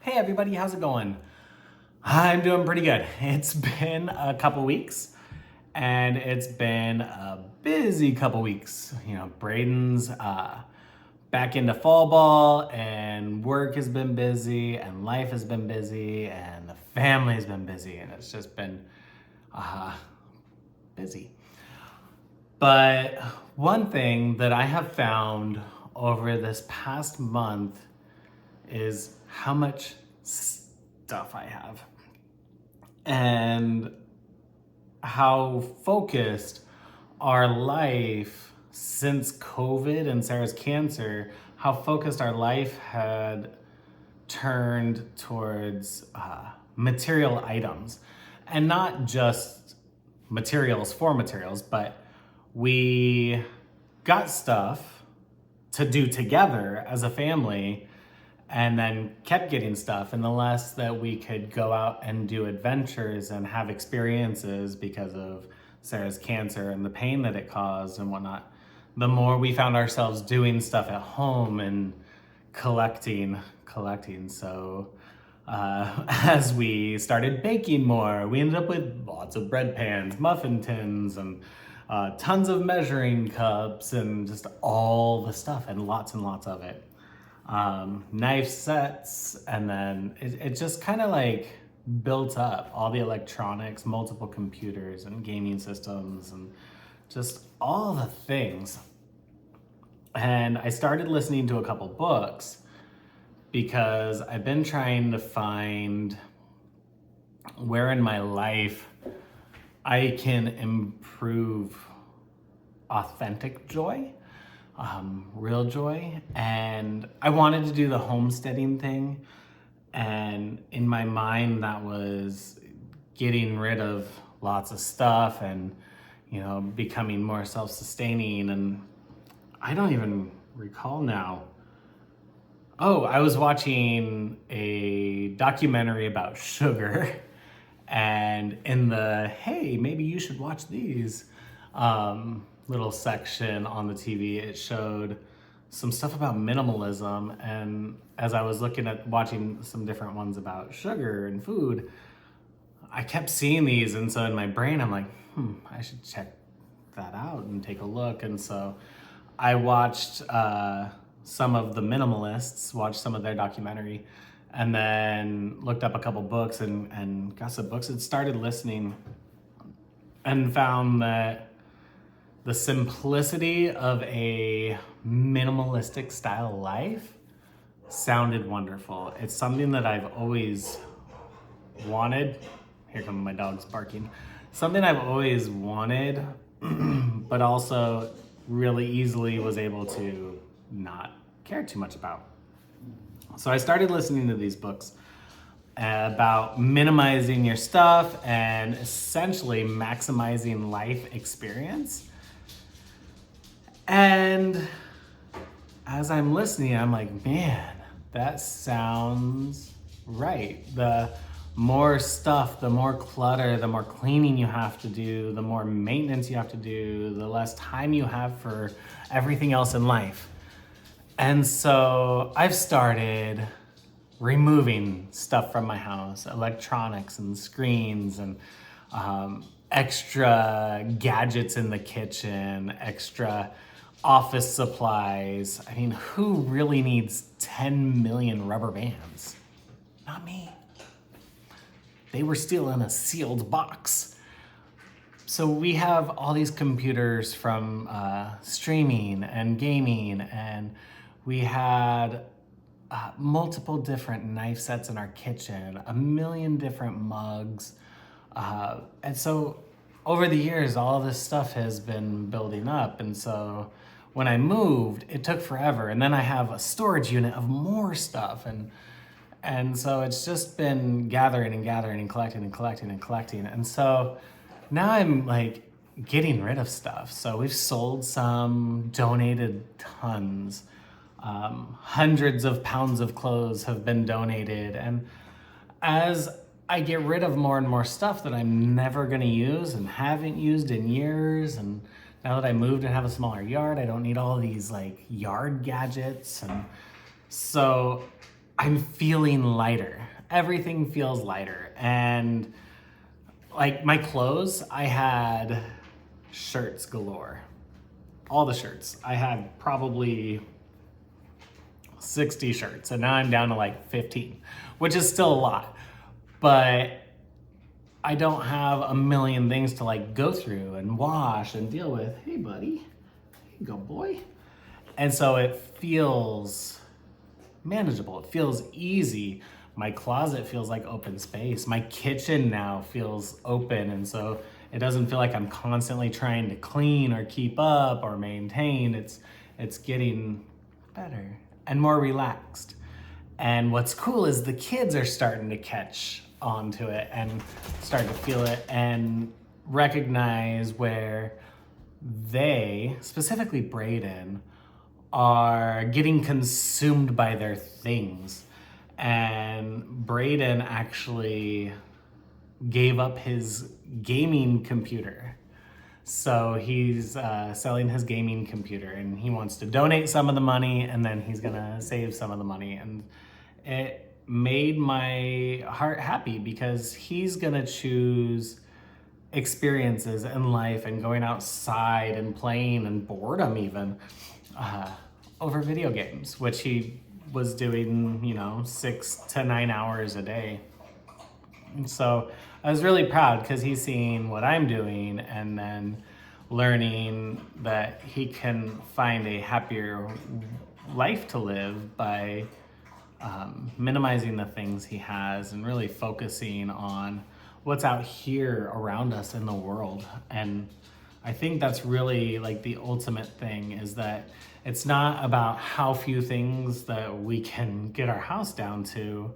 Hey everybody, how's it going? I'm doing pretty good. It's been a couple weeks and it's been a busy couple weeks. Braden's back into fall ball and work has been busy and life has been busy and the family has been busy and it's just been busy. But one thing that I have found over this past month is how much stuff I have and how focused our life since COVID and Sarah's cancer, how focused our life had turned towards material items and not just materials for materials, but we got stuff to do together as a family and then kept getting stuff. And the less that we could go out and do adventures and have experiences because of Sarah's cancer and the pain that it caused and whatnot, the more we found ourselves doing stuff at home and collecting. So as we started baking more, we ended up with lots of bread pans, muffin tins, and tons of measuring cups and just all the stuff and lots of it. Knife sets, and then it just kind of like built up all the electronics, multiple computers and gaming systems and just all the things. And I started listening to a couple books because I've been trying to find where in my life I can improve authentic joy. Real joy. And I wanted to do the homesteading thing. And in my mind, that was getting rid of lots of stuff and, becoming more self-sustaining. And I don't even recall now. Oh, I was watching a documentary about sugar. And in the, hey, maybe you should watch these, little section on the TV, it showed some stuff about minimalism. And as I was watching some different ones about sugar and food, I kept seeing these. And so in my brain, I'm like, I should check that out and take a look. And so I watched some of the minimalists, watched some of their documentary, and then looked up a couple books and got some books and started listening and found that the simplicity of a minimalistic style life sounded wonderful. It's something that I've always wanted. Here come my dogs barking. Something I've always wanted, but also really easily was able to not care too much about. So I started listening to these books about minimizing your stuff and essentially maximizing life experience. And as I'm listening, I'm like, man, that sounds right. The more stuff, the more clutter, the more cleaning you have to do, the more maintenance you have to do, the less time you have for everything else in life. And so I've started removing stuff from my house, electronics and screens and extra gadgets in the kitchen, extra office supplies. I mean, who really needs 10 million rubber bands? Not me. They were still in a sealed box. So we have all these computers from streaming and gaming, and we had multiple different knife sets in our kitchen, a million different mugs. And so over the years, all this stuff has been building up. And so when I moved, it took forever. And then I have a storage unit of more stuff. And so it's just been gathering and collecting. And so now I'm like getting rid of stuff. So we've sold some, donated tons. Hundreds of pounds of clothes have been donated. And as I get rid of more and more stuff that I'm never going to use and haven't used in years, and now that I moved and have a smaller yard, I don't need all these like yard gadgets. And so I'm feeling lighter. Everything feels lighter. And like my clothes, I had shirts galore. All the shirts. I had probably 60 shirts, and now I'm down to like 15, which is still a lot. But I don't have a million things to like go through and wash and deal with. Hey, buddy. Here you go, boy. And so it feels manageable. It feels easy. My closet feels like open space. My kitchen now feels open. And so it doesn't feel like I'm constantly trying to clean or keep up or maintain. It's getting better and more relaxed. And what's cool is the kids are starting to catch onto it and start to feel it and recognize where they, specifically Brayden, are getting consumed by their things. And Brayden actually gave up his gaming computer. So he's selling his gaming computer, and he wants to donate some of the money, and then he's gonna save some of the money. And it made my heart happy because he's gonna choose experiences in life and going outside and playing and boredom even over video games, which he was doing, 6 to 9 hours a day. And so I was really proud because he's seeing what I'm doing and then learning that he can find a happier life to live by minimizing the things he has and really focusing on what's out here around us in the world. And I think that's really like the ultimate thing, is that it's not about how few things that we can get our house down to,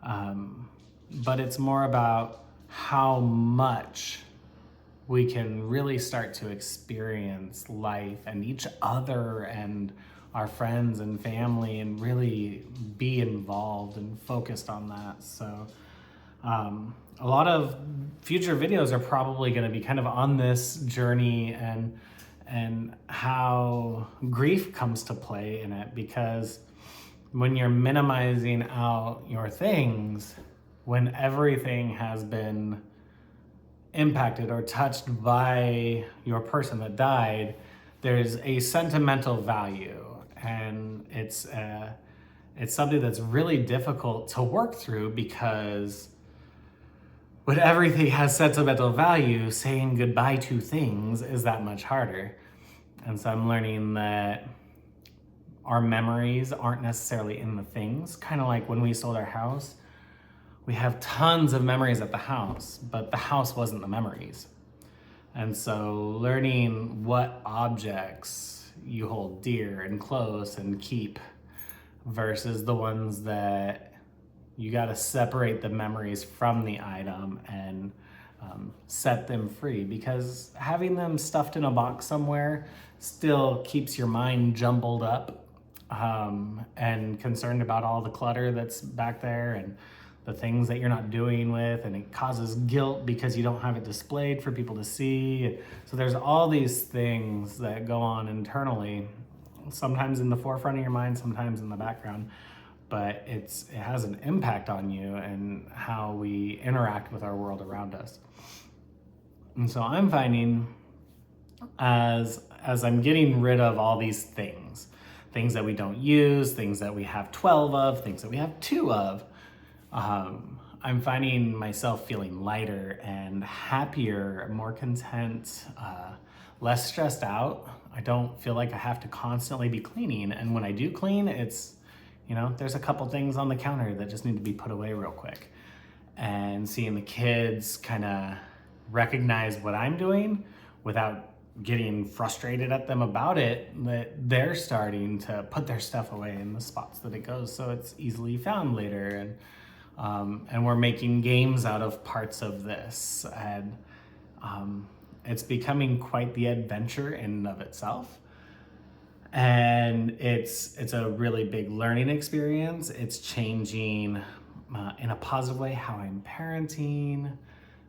but it's more about how much we can really start to experience life and each other and our friends and family and really be involved and focused on that. So a lot of future videos are probably going to be kind of on this journey and how grief comes to play in it, because when you're minimizing out your things, when everything has been impacted or touched by your person that died, there's a sentimental value, and it's something that's really difficult to work through, because when everything has sentimental value, saying goodbye to things is that much harder. And so I'm learning that our memories aren't necessarily in the things. Kind of like when we sold our house, we have tons of memories at the house, but the house wasn't the memories. And so learning what objects you hold dear and close and keep versus the ones that you got to separate the memories from the item and set them free, because having them stuffed in a box somewhere still keeps your mind jumbled up and concerned about all the clutter that's back there and the things that you're not doing with, and it causes guilt because you don't have it displayed for people to see. So there's all these things that go on internally, sometimes in the forefront of your mind, sometimes in the background, but it has an impact on you and how we interact with our world around us. And so I'm finding as I'm getting rid of all these things that we don't use, things that we have 12 of, things that we have 2 of, I'm finding myself feeling lighter and happier, more content, less stressed out. I don't feel like I have to constantly be cleaning. And when I do clean, it's, there's a couple things on the counter that just need to be put away real quick. And seeing the kids kind of recognize what I'm doing without getting frustrated at them about it, that they're starting to put their stuff away in the spots that it goes so it's easily found later. And we're making games out of parts of this, and it's becoming quite the adventure in and of itself. And it's a really big learning experience. It's changing in a positive way how I'm parenting,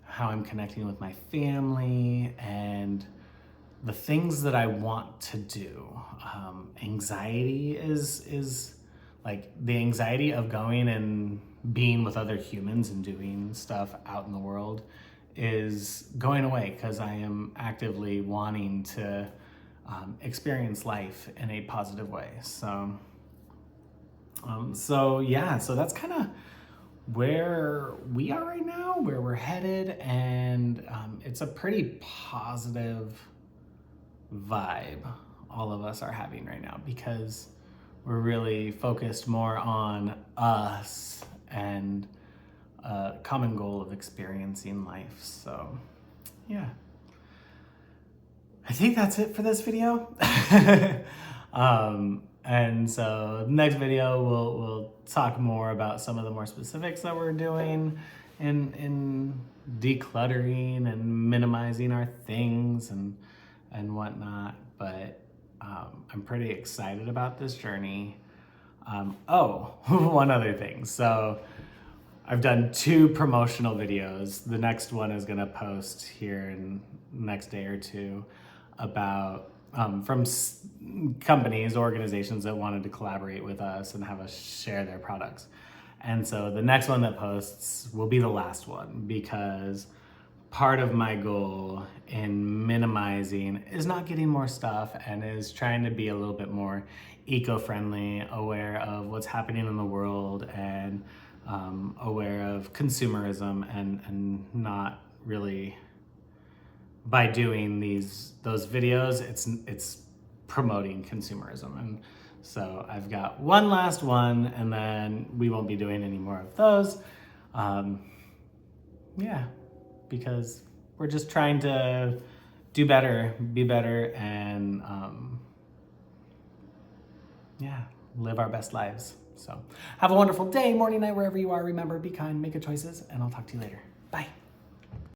how I'm connecting with my family, and the things that I want to do. Anxiety is like the anxiety of going and being with other humans and doing stuff out in the world is going away, because I am actively wanting to experience life in a positive way. So that's kind of where we are right now, where we're headed, and it's a pretty positive vibe all of us are having right now, because we're really focused more on us and a common goal of experiencing life. So yeah, I think that's it for this video. And so next video we'll talk more about some of the more specifics that we're doing in decluttering and minimizing our things and whatnot. But I'm pretty excited about this journey. One other thing. So I've done 2 promotional videos. The next one is gonna post here in the next day or 2 about from companies, organizations that wanted to collaborate with us and have us share their products. And so the next one that posts will be the last one, because part of my goal in minimizing is not getting more stuff, and is trying to be a little bit more eco-friendly, aware of what's happening in the world, and aware of consumerism, and not really, by doing those videos, it's promoting consumerism. And so I've got one last one, and then we won't be doing any more of those. Yeah, because we're just trying to do better, be better, and live our best lives. So have a wonderful day, morning, night, wherever you are. Remember, be kind, make good choices, and I'll talk to you later. Bye.